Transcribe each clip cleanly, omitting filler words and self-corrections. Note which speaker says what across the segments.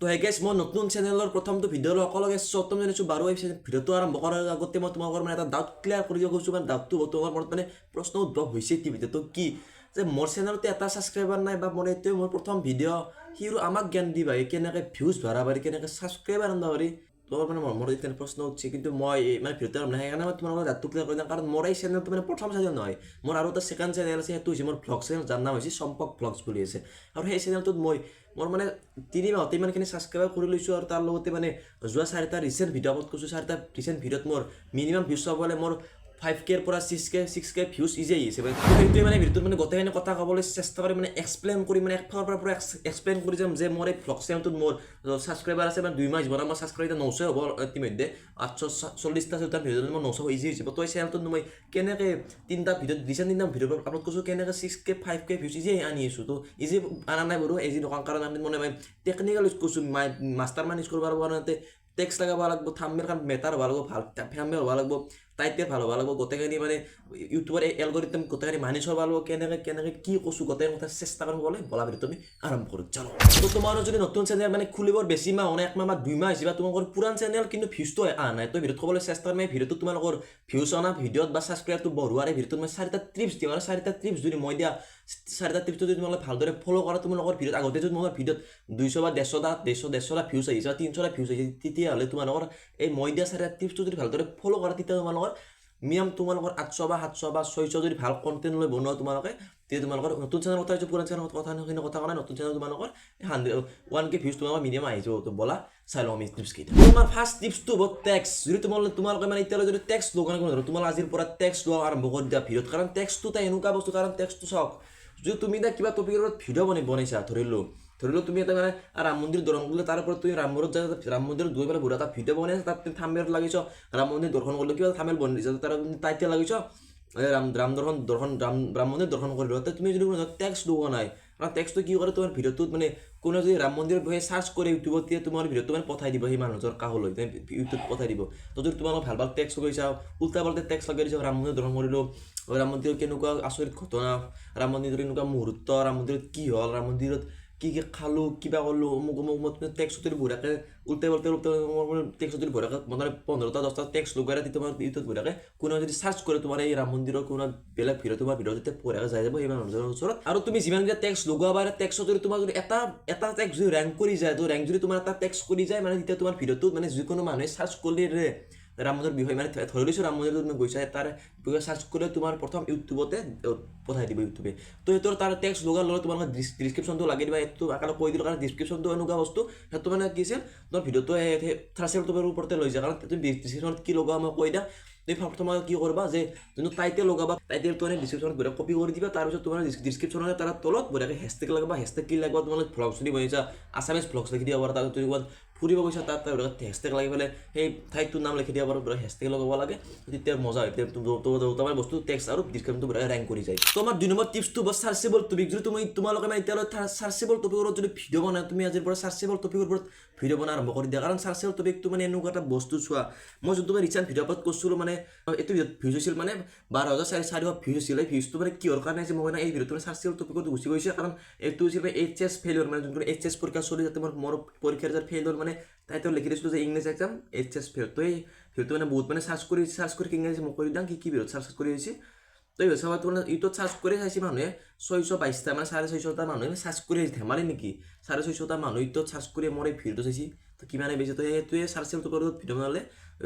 Speaker 1: Hey guys মই নতুন চেনেলৰ প্ৰথমটো ভিডিঅ'ৰ সকলোকে স্বাগতম জনাইছোঁ। বাৰু এই ভিডিঅ'টো আৰম্ভ কৰাৰ আগতে মই তোমালোকৰ মানে এটা ডাউট ক্লিয়াৰ কৰি দিব খুজিছোঁ। মানে ডাউটটো তোমালোকৰ মনত মানে প্ৰশ্ন উদ্ভৱ হৈছে কি ভিডিঅ'টো কি যে মোৰ চেনেলতে এটা ছাবস্ক্ৰাইবাৰ নাই বা মোৰ এইটোৱে মোৰ প্ৰথম ভিডিঅ' সিও আমাক জ্ঞান দিবা কেনেকৈ ভিউজ বঢ়াব পাৰি কেনেকৈ ছাবস্ক্ৰাইবাৰ আনিব পাৰি তোমাৰ মানে মোৰ এতিয়া প্ৰশ্ন উঠছে। কিন্তু মই মানে ভিডিঅ'টো আৰম্ভ সেইকাৰণে মই তোমালোকৰ ডাউটটো ক্লিয়াৰ কৰি দিম, কাৰণ মোৰ এই চেনেলটো মানে প্ৰথম চেনেল নহয়, মোৰ আৰু এটা ছেকেণ্ড চেনেল আছে, সেইটো হৈছে মোৰ ভ্লগ চেনেল, যাৰ নাম হৈছে চম্পক ভ্লগছ বুলি আছে। আৰু সেই চেনেলটোত মোৰ মানে 3 মাহতে ইমানখিনি ছাবস্ক্ৰাইবাৰ কৰি লৈছোঁ। আৰু তাৰ লগতে মানে যোৱা 4টা ৰিচেণ্ট ভিডিঅ' আপলোড কৰিছোঁ। 4টা ৰিচেণ্ট ভিডিঅ'ত মোৰ মিনিমাম ভিউজ চাবলৈ মোৰ 5Kৰ পৰা 6K ভিউজ ইজি আহিছে। সেইটোৱে মানে ভিডিঅ'টোত মানে গোটেইখিনি কথা ক'বলৈ চেষ্টা কৰি মানে এক্সপ্লেইন কৰি মানে একফালৰ পৰা পুৰা এক্সপ্লেইন কৰি যাম যে মোৰ এই ভ্লগ চেনেলটোত মোৰ ছাবস্ক্ৰাইবাৰ আছে মানে 2 মাহ জীৱনত মোৰ ছাবস্ক্ৰাইবাৰ 900 হ'ব ইতিমধ্যে 840টা ভিডিঅ'ত মোৰ 900 ইজি হৈছে। তো এই চেনেলটোত মই কেনেকৈ 3টা ভিডিঅ'ত ৰিচেণ্ট 3টা ভিডিঅ' আপলোড কৰিছোঁ, কেনেকৈ 6K 5K ভিউজ ইজি আনি আছোঁ। তো ইজি আনা নাই বাৰু, ইজি নকৰাৰ কাৰণ আমি মানে টেকনিকেল ইউজ কৰিছোঁ, মাষ্টাৰ মাইণ্ড ইউজ কৰিব পাৰিব কাৰণে টেক্সট লগাব লাগিব, থাম্বনেইল এখন মেটাৰ হ'ব লাগিব, ভাল থাম্বনেইল হ'ব লাগিব, টাইটেল ভাল হ'ব লাগিব, গোটেইখিনি মানে ইউটিউবৰ এলগৰিথম গোটেইখিনি মানি চলাব লাগিব, কেনেকৈ কি কৈছোঁ গোটেই কথা চেষ্টা কৰিম ক'লে বলা ভিডিঅ'টো আমি আৰম্ভ কৰোঁ। চলো। তো তোমাৰো যদি নতুন চেনেল মানে খুলিবৰ বেছি মাহ হোৱা নাই, 1 মাহ বা 2 মাহ হৈছে, বা তোমালোকৰ পুৰান চেনেল কিন্তু ভিউজটো অহা নাই, তো ভিডিঅ'ত ক'বলৈ চেষ্টা কৰিম। এই ভিডিঅ'টো তোমালোকৰ ভিউজ অনা ভিডিঅ'ত বা ছাবস্ক্ৰাইবাৰটো বঢ়োৱাৰ এই ভিডিঅ'টোত মই 4টা টিপছ দিম। আৰু 4টা টিপছ যদি মই দিয়া 4টা টিপছটো যদি তোমালোকে ভালদৰে ফ'ল' কৰা, তোমালোকৰ ভিডিঅ'ত আগতে যদি তোমালোকৰ ভিডিঅ'ত 200 বা 150টা ভিউজ আহিছে বা 300টা ভিউজ আহিছে, তেতিয়াহ'লে তোমালোকৰ এই মই দিয়া 4টা টিপছটো যদি ভালদৰে ফ'ল' কৰা, তেতিয়া তোমালোকৰ মিনিমাম তোমালোকৰ 800 বা 700 বা 600 যদি ভাল কণ্টেণ্ট লৈ বনোৱা তোমালোকে, তেতিয়া তোমালোকৰ নতুন চেনেল কথা হৈছে, পুৰান চেনেল কথাখিনি কথা কোৱা নাই, নতুন চেনেল তোমালোকৰ 1K ভিউজ তোমালোকৰ মিনিমাম আহি যাব। তো বলা চাই লওঁ আমি টিপছ কেইটা। তোমাৰ ফাৰ্ষ্ট টিপছটো হ'ব টেক্সট। যদি তোমালোকে মানে এতিয়ালৈ যদি টেক্সট লগা নাই, তোমালোকে আজিৰ পৰা টেক্সট লোৱা আৰম্ভ কৰি দিয়া ভিডিঅ'ত, কাৰণ টেক্সটটো এটা এনেকুৱা বস্তু, কাৰণ টেক্সটটো চাওক, যদি তুমি এতিয়া কিবা টপিকৰ ওপৰত ভিডিঅ' বনাইছা, ধৰিলোঁ তুমি এটা মানে ৰাম মন্দিৰ দৰ্শন কৰিলে, তাৰ ওপৰত তুমি ৰাম মন্দিৰত গৈ পেলাই ঘূৰা এটা ভিডিঅ' বনাইছা, তাত তুমি থাম্বনেইল লাগিছ ৰাম মন্দিৰ দৰ্শন কৰিলে, কিবা থাম্বনেইল বনাইছা, তাৰ টাইটেল লাগিছ ৰাম মন্দিৰ দৰ্শন কৰিলোঁ, তুমি যদি টেক্সট লগোৱা নাই, কাৰণ টেক্সটটো কি কৰে তোমাৰ ভিডিঅ'টোত মানে কোনো যদি ৰাম মন্দিৰৰ বিষয়ে চাৰ্চ কৰে ইউটিউবত, তেতিয়া তোমাৰ ভিডিঅ'টো মানে পঠাই দিব সেই মানুহজনৰ কাষলৈ, ইউটিউব পঠাই দিব। তো যদি তোমালোক ভাল টেক্সট লগাইছা, উল্টা পাল্টা টেক্সট লগাই দিছা, ৰাম মন্দিৰ দৰ্শন কৰিলোঁ, ৰাম মন্দিৰত কেনেকুৱা আচৰিত ঘটনা, ৰাম মন্দিৰত এনেকুৱা মুহূৰ্ত, ৰাম মন্দিৰত কি হ'ল, ৰাম মন্দিৰত কি খালোঁ, কিবা কৰিলোঁ, অমুক টেক্সট যদি বঢ়িয়াকৈ উল্টাই টেক্সট যদি বঢ়িয়াকৈ মানে 15টা 10টা টেক্সট লগাই তেতিয়া তোমাৰ ইউটিউবত বঢ়িয়াকৈ কোনোবাই যদি চাৰ্চ কৰে তোমাৰ এই ৰাম মন্দিৰৰ কোনো বেলেগ ভিডিঅ', তোমাৰ ভিডিঅ' যেতিয়া বঢ়িয়াকৈ যাই যাব সেই মানুহজনৰ ওচৰত। আৰু তুমি যিমানকেইটা টেক্সট লগোৱা বা টেক্সট যদি তোমাৰ যদি এটা টেক্সট যদি ৰেংক কৰি যায়, তো ৰেংক যদি তোমাৰ এটা টেক্সট কৰি যায়, মানে তেতিয়া তোমাৰ ভিডিঅ'টোত মানে যিকোনো মানুহে চাৰ্চ কৰিলে ৰাম মন্দিৰৰ বিষয়ে, মানে ধৰি লৈছোঁ ৰাম মন্দিৰত তুমি গৈছা, তাৰ বিষয়ে চাৰ্চ কৰিলে তোমাৰ প্ৰথম ইউটিউবতে পঠাই দিব ইউটিউবে। তো সেইটো তাৰ টেক্সট লগাৰ লগত তোমালোকে ডিছক্ৰিপশ্যনটো লাগি দিবা। এইটো আকালে কৈ দিলোঁ, কাৰণ ডিছক্ৰিপশ্যনটো এনেকুৱা বস্তু, সেইটো মানে কি আছিল তোমাৰ ভিডিঅ'টো থাৰ্চেলটোৰ ওপৰতে লৈ যায়, কাৰণ তুমি ডিছক্ৰিপশ্যনত কি লগা মই কৈ দিয়া। তুমি প্ৰথমে কি কৰিবা যে যোনটো টাইটেল লগাবা, টাইটেলটো মানে ডিছক্ৰিপশ্যনত বঢ়িয়া কপি কৰি দিবা, তাৰপিছত তোমাৰ ডিছক্ৰিপশ্যনৰ তাৰ তলত বঢ়িয়াকৈ হেছটেগ লগাবা, হেছটেগ কি লাগিব তোমালোকে ভ্লগছ যদি বনাইছা আছামিজ ভ্লগছ লিখি দিব পাৰা, তাৰপিছত তুমি ক'ৰবাত ফুৰিব গৈছা তাত হেছটেগ লাগি পেলাই সেই ঠাইটোৰ নাম লিখি দিব পাৰোঁ, হেছটেগ লগাব লাগে, তেতিয়া মজা হয়, তোমাৰ বস্তু টেক্সট আৰু ডিছক্ৰিপশ্যনটো বঢ়িয়াকৈ ৰেংক কৰি যায়। তো আমাৰ 2 নম্বৰ টিপছটো বা চাৰ্চেবল টপিক। যদি তোমালোকে মানে এতিয়ালৈ চাৰ্চেবল টপিকৰ ওপৰত যদি ভিডিঅ' বনাই, তুমি আজিৰ পৰা চাৰ্চেবল টপিকৰ ওপৰত ভিডিঅ' বনাই আৰম্ভ কৰি দিয়া, কাৰণ চাৰ্চেবল টপিকটো মানে এনেকুৱা এটা বস্তু, চোৱা মই যোনটো মই ৰিচেণ্ট ভিডিঅ' আপলোড কৰিছিলোঁ, মানে এইটো ভিউজ হৈছিল মানে 12,400 ভিউজ হৈছিল। এই ভিউজটো মানে কিহৰ কাৰণে আছে, মই মানে এই ভিডিঅ'টো চাৰ্চেবল টপিকত গুচি গৈছে, কাৰণ এইটো হৈছিল HS ফেইলিয়ৰ, মানে যোনটো HS পৰীক্ষা চলি যাতে মোৰ পৰীক্ষাৰ যে ফেইল হ'ল, মানে তাইতো লিখি দিছিলোঁ যে ইংলিছ এক্সাম HS ফেইল। তো এই ভিডিঅ'টো মানে বহুত মানে চাৰ্চ কৰি ইংৰাজী মোক কৰি দিওঁ কি ভিডিঅ'ত চাৰ্চ কৰি আহিছে। তো এই চাবা তোমাৰ ইউটিউবত চাৰ্চ কৰি চাইছে মানুহে 622টা, মানে 650টা মানুহে চাৰ্চ কৰি আহিছে, ধেমালি নেকি 650টা মানুহ ইউটিউবত চাৰ্চ কৰি মোৰ এই ভিডিঅ'টো চাইছে, তো কিমানে বেছি। তো সেইটোৱে চাৰ্চেবল টপিকৰ ভিডিঅ' বনালে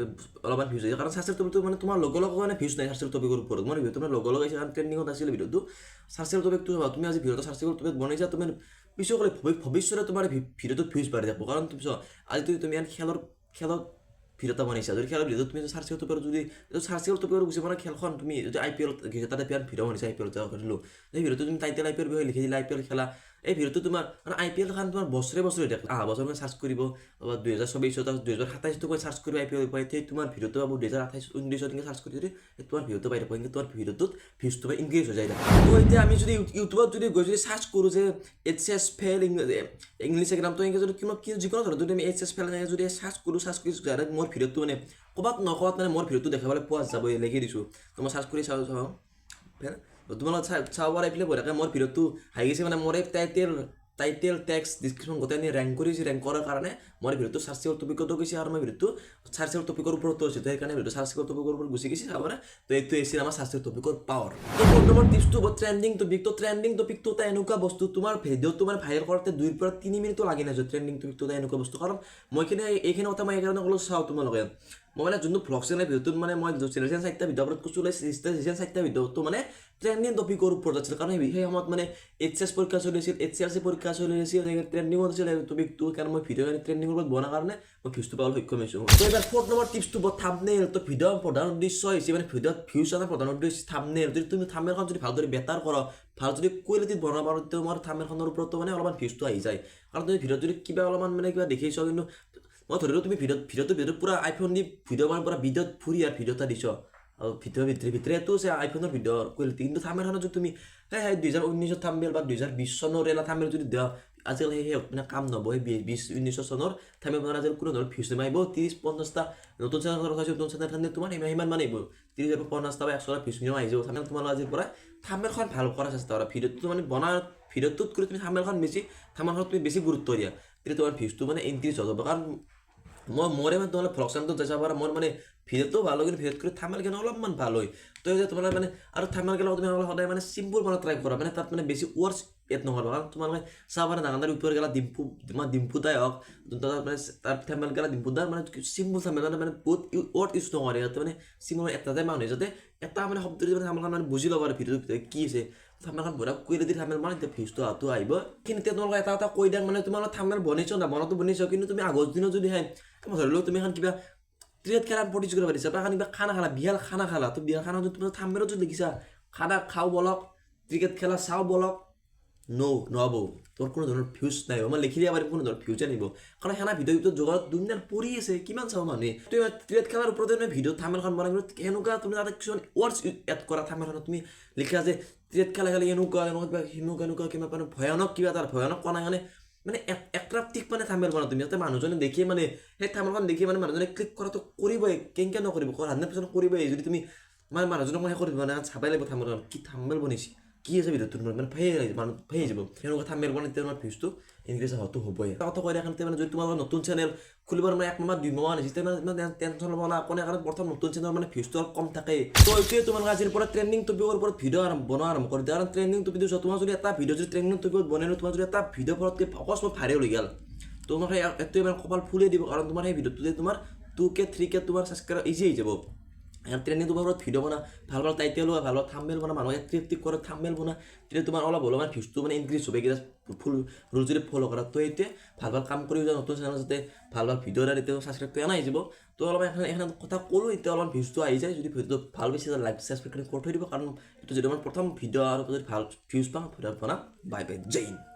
Speaker 1: অলপমান ভিউজ হয়, কাৰণ চাৰ্চেবল টপিকটো মানে তোমাৰ লগে মানে ভিউজ নাই চাৰ্চেবল টপিকৰ ওপৰত। মোৰ ভিডিঅ'টো মানে লগে আহিছে, কাৰণ ট্ৰেণ্ডিঙত আছিলে ভিডিঅ'টো। চাৰ্চেবল টপিকটো তুমি আজি ভিডিঅ'টো চাৰ্চেবল টপিক বনাইছা, তুমি পিছলৈ ভৱিষ্যতে তোমাৰ ভিডিঅ'টোত ভিউজ বাঢ়ি যাব, কাৰণ আজি তুমি খেলৰ ভিডিঅ' এটা বনাইছা, যদি খেলৰ ভিডিঅ'টো তুমি চাৰ্চেবল টপিকৰ যদি চাৰ্চেবল টপিকৰ গুচি মানে খেলখন তুমি যদি IPL তাতে ভিডিঅ' বনাইছা, IPL কৰিলোঁ, সেই ভিডিঅ'টো তুমি টাইটেল IPL বিষয়ে লিখি দিলা, IPL খেলা, এই ভিডিঅ'টো তোমাৰ মানে IPL খান তোমাৰ বছৰে থাকে, বছৰ মানে চাৰ্চ কৰিব, 2024 2027 মই চাৰ্চ কৰিব IPL পাই, সেই তোমাৰ ভিডিঅ'টো পাব 2028 19 চাৰ্চ কৰি যদি তোমাৰ ভিডিঅ'টো পাই থাকোঁ, কিন্তু তোমাৰ ভিডিঅ'টোত ভিউজটো ইনক্ৰিজ হৈ যায়। তো এতিয়া আমি যদি ইউটিউবত যদি গৈ যদি চাৰ্চ কৰোঁ যে HS ফেইল ইংলিছ এক্সামটো এনেকৈ যদি যিকোনো ধৰণৰ যদি আমি HS ফেইল এনেকৈ যদি চাৰ্চ কৰি ডাইৰেক্ট মোৰ ভিডিঅ'টো মানে ক'ৰবাত মানে মোৰ ভিডিঅ'টো দেখাবলৈ পোৱা যাব, লিখি দিছোঁ। তো মই চাৰ্চ কৰি চাওঁ তোমালোকে চাব পাৰা এইফালে বঢ়িয়াকৈ মোৰ ভিডিঅ'টো আহি গৈছে, মানে মোৰ এই টাইটেল টেক্সট ডিসক্ৰিপশ্যন গোটেই ৰেংক কৰিছে ৰেংক কৰাৰ কাৰণে মই ভিডিঅ'টো চাৰ্চেবল টপিকতো গৈছে আৰু মই ভিডিঅ'টো চাৰ্চেবল টপিকৰ ওপৰতো আছে তো সেইকাৰণে ভিডিঅ'টো চাৰ্চেবল টপিকৰ ওপৰত গুচি গৈছে চাবৰে তো এইটো আছিল আমাৰ চাৰ্চেবল টপিকৰ পাৱাৰ তো নম্বৰ টিপছটো ট্ৰেন্ডিং টপিকটো এটা এনেকুৱা বস্তু তোমাৰ ভিডিঅ'টো মানে ভাইৰেল কৰোঁতে 2 পৰা 3 মিনিটো লাগি নাযায় ট্ৰেন্ডিং টপিকটো এটা এনেকুৱা বস্তু কাৰণ মই এইখিনি কথা মই এইকাৰণে ক'লো চাওঁ তোমালোকে মই মানে যোনটো ভ্লগ চেনেল ভিডিঅ'টোত মানে মই ৰিচেণ্ট 4টা ভিডিঅ' আপলোড কৰিছোঁ ৰিচেণ্ট 4টা ভিডিঅ'টো মানে ট্ৰেন্ডিং টপিকৰ ওপৰত আছিল কাৰণ সেই সময়ত মানে এইচএছ পৰীক্ষা চলি আছিল এইচএলচি পৰীক্ষা চলি আছিল ট্ৰেন্ডিঙত আছিল টপিকটো কাৰণ মই ভিডিঅ' ট্ৰেন্ডিঙৰ ওপৰত বনোৱাৰ কাৰণে মই ভিউজটো পাবলৈ সক্ষম হৈছোঁ তো এবাৰ 4th নম্বৰ টিপছটো থাম্বনেইল তো ভিডিঅ'ৰ প্ৰধান উদ্দেশ্য হৈছে মানে ভিডিঅ'ত ভিউজ আনাৰ প্ৰধান উদ্দেশ্য থাম্বনেইল যদি তুমি থাম্বনেইলখন যদি ভালদৰে বেটাৰ কৰা ভাল যদি কোৱালিটিত বনাব পাৰোঁ তোমাৰ থাম্বনেইলখনৰ ওপৰতো মানে অলপমান ভিউজটো আহি যায় কাৰণ তুমি ভিডিঅ'ত যদি কিবা অলপমান মানে কিবা দেখিছা কিন্তু মই ধৰিলোঁ তুমি ভিডিঅ'টো পুৰা আইফোন দি ভিডিঅ' মানে পুৰা ভিডিঅ'ত ফুৰি আৰু ভিডিঅ' এটা দিছ আৰু ভিতৰেতো আছে আইফোনৰ ভিডিঅ'ৰ কোৱালিটি কিন্তু থাম্বনেইলখনত যদি তুমি 2019 থাম্বনেইল বা 2020 চনৰ এটা থাম্বনেইল যদি দিয়া আজিকালি সেই মানে কাম নহ'ব সেই 2019 চনৰ থাম্বনেইল বনালে আজিকালি কোনো ধৰণৰ ভিউজ নাহিব 30-50টা নতুন চেনেল কথা নতুন চেনেল থাম্বনেইল তোমাৰ সিমান মানে আহিব 30-50টা বা 100টা ভিউজ মিনিমাম আহি যাব থাম্বনেইল তোমাৰ আজিৰ পৰা থাম্বনেইলখন ভাল কৰাৰ চেষ্টা কৰা ভিডিঅ'টো মানে ভিডিঅ'টোত কৰি তুমি থাম্বনেইলখনত তুমি বেছি গুৰুত্ব দিয়া তেতিয়া তোমাৰ ভিউজটো মানে ইনক্ৰিজ হৈ যাব কাৰণ মই মানে তোমালোকে ভ্লগ চেনেলটো যাই চাব পাৰা মোৰ মানে ভিডিঅ'টো ভাল হয় কিন্তু ভিডিঅ'ত কৰি থাম্বনেইলখন অলপমান ভাল হয় তো এই যে তোমালোকে মানে আৰু থাম্বনেইলখন তুমি সদায় মানে চিম্পল বনাব ট্ৰাই কৰা মানে তাত মানে বেছি ৱৰ্ডছ এড নকৰিবা কাৰণ তোমালোকে চাব পাৰা ডাঙৰ ওপৰ গেলা ডিম্পুদাই হওক যোনটো মানে তাৰ থাম্বনেইল গেলা ডিম্পুদাৰ মানে চিম্পল থাম্বনেইল মানে বহুত ৱৰ্ড ইউজ নকৰে যাতে মানে চিম্পল এটাতে মানুহে যাতে এটা মানে শব্দ মানে থাম্বনেইলখন মানে বুজি ল'ব পাৰে ভিডিঅ'টো কি আছে থাম্বনেইলখন বনাব কোৱালিটিৰ থাম্বনেইল মানে এতিয়া ভিউজটো আহিব কিন্তু তোমালোকে এটা কৈ দিয়া মানে তোমালোকে থাম্বনেইল বনাইছো না বনাতো বনাইছো কিন্তু তুমি আগৰ দিনত যদি মই ধৰিলোঁ তুমি এখন কিবা ক্ৰিকেট খেলা প্ৰতিযোগিতা কৰিব পাৰিছা বা কিবা খানা খালা বিয়াৰ খানা খালা তো বিয়াৰ খানা যদি তুমি থাম্বনেইলত যদি লিখিছা খানা খাওঁ বলক ক্ৰিকেট খেলা চাওঁ বলক নহ'ব তোৰ কোনো ধৰণৰ ভিউজ নাই মই লিখি দিব পাৰিম কোনো ধৰণৰ ভিউজ আনিব কাৰণ সেনা ভিডিঅ'টো যোগাত দুনিয়াত পৰি আছে কিমান চাব মানুহে তুমি ক্ৰিকেট খেলাৰ ওপৰতে তুমি ভিডিঅ' থাম্বনেইলখন বনাই সেনেকুৱা তুমি তাতে কিছুমান ৱৰ্ডছ এড কৰা থাম্বনেইলখনত তুমি লিখা যে ক্ৰিকেট খেলা খেলি এনেকুৱা কিবা মানে ভয়ানক কিবা তাৰ ভয়ানক কণা মানে এট্ৰাক্টিভ মানে থাম্বনেইল বনাওঁ তুমি যাতে মানুহজনে দেখি মানে সেই থাম্বনেইলখন দেখি মানে মানুহজনে ক্লিক কৰাটো কৰিবই কেনেকৈ নকৰিব 100% কৰিবই যদি তুমি মানে মানুহজনক মই কৰিব মানে চাবাই লাগিব থাম্বনেইলখন কি থাম্বনেইল বনাইছে কি আছে ভিডিঅ'টোৰ মানে মানুহ ভাই যাব সেনেকুৱা থাম্বনেইল বনাই তোমাৰ ভিউজটো ইনক্ৰিজ হোৱাটো হ'বই কথা কৈ ৰাখোঁতে মানে যদি তোমাৰ নতুন চেনেল খুলিবৰ মানে 1 মাহ 2 মাহ হৈছে তেতিয়া টেনশ্যন ল'ব না কোনে কাৰণ প্ৰথম নতুন চেনেল মানে ভিউজটো অলপ কম থাকে তো এইটোৱে তোমালোকে আজিৰ পৰা ট্ৰেন্ডিং টপিকৰ ওপৰত ভিডিঅ' বনোৱা আৰম্ভ কৰি দিয়া কাৰণ ট্ৰেন্ডিং টপিক তোমাৰ যদি এটা ভিডিঅ' যদি ট্ৰেন্ডিং টপিকত বনাই তোমাৰ যদি এটা ভিডিঅ' পৰতকৈ অকস্মাত ভাইৰেল হৈ গ'ল তোমাৰ সেই এইটোৱে মানে কপাল ফুলে দিব কাৰণ তোমাৰ সেই ভিডিঅ'টোতে তোমাৰ 2K 3K তোমাৰ ছাবস্ক্ৰাইব ইজি হৈ যাব ট্ৰেন্ডিং তোমাৰ ওপৰত ভিডিঅ' বনা ভাল টাইটেল হোৱা ভাল থাম্বনেইল বনা মানুহে এট্ৰেক্টিভ কৰা থাম্বনেইল বনা তেতিয়া তোমাৰ অলপ হ'লেও মানে ভিউজটো মানে ইনক্ৰিজ হ'ব এইকেইটা ফুল ৰুল যদি ফ'ল' কৰা তো এইটোৱে ভাল কাম কৰি যোৱা নতুন চেনেল যাতে ভাল ভিডিঅ' এটা এতিয়া ছাবস্ক্ৰাইবটো এনে আহি যাব তো অলপ এখন কথা ক'লোঁ এতিয়া অলপমান ভিউজটো আহি যায় যদি ভিডিঅ'টো ভাল বেছি লাইক ছাবস্ক্ৰাইব কৰি থৈ দিব কাৰণ এইটো যদি আমাৰ প্ৰথম ভিডিঅ' আৰু যদি ভাল ভিউজ পাওঁ ভিডিঅ' বনাম বাই জয় হিন্দ।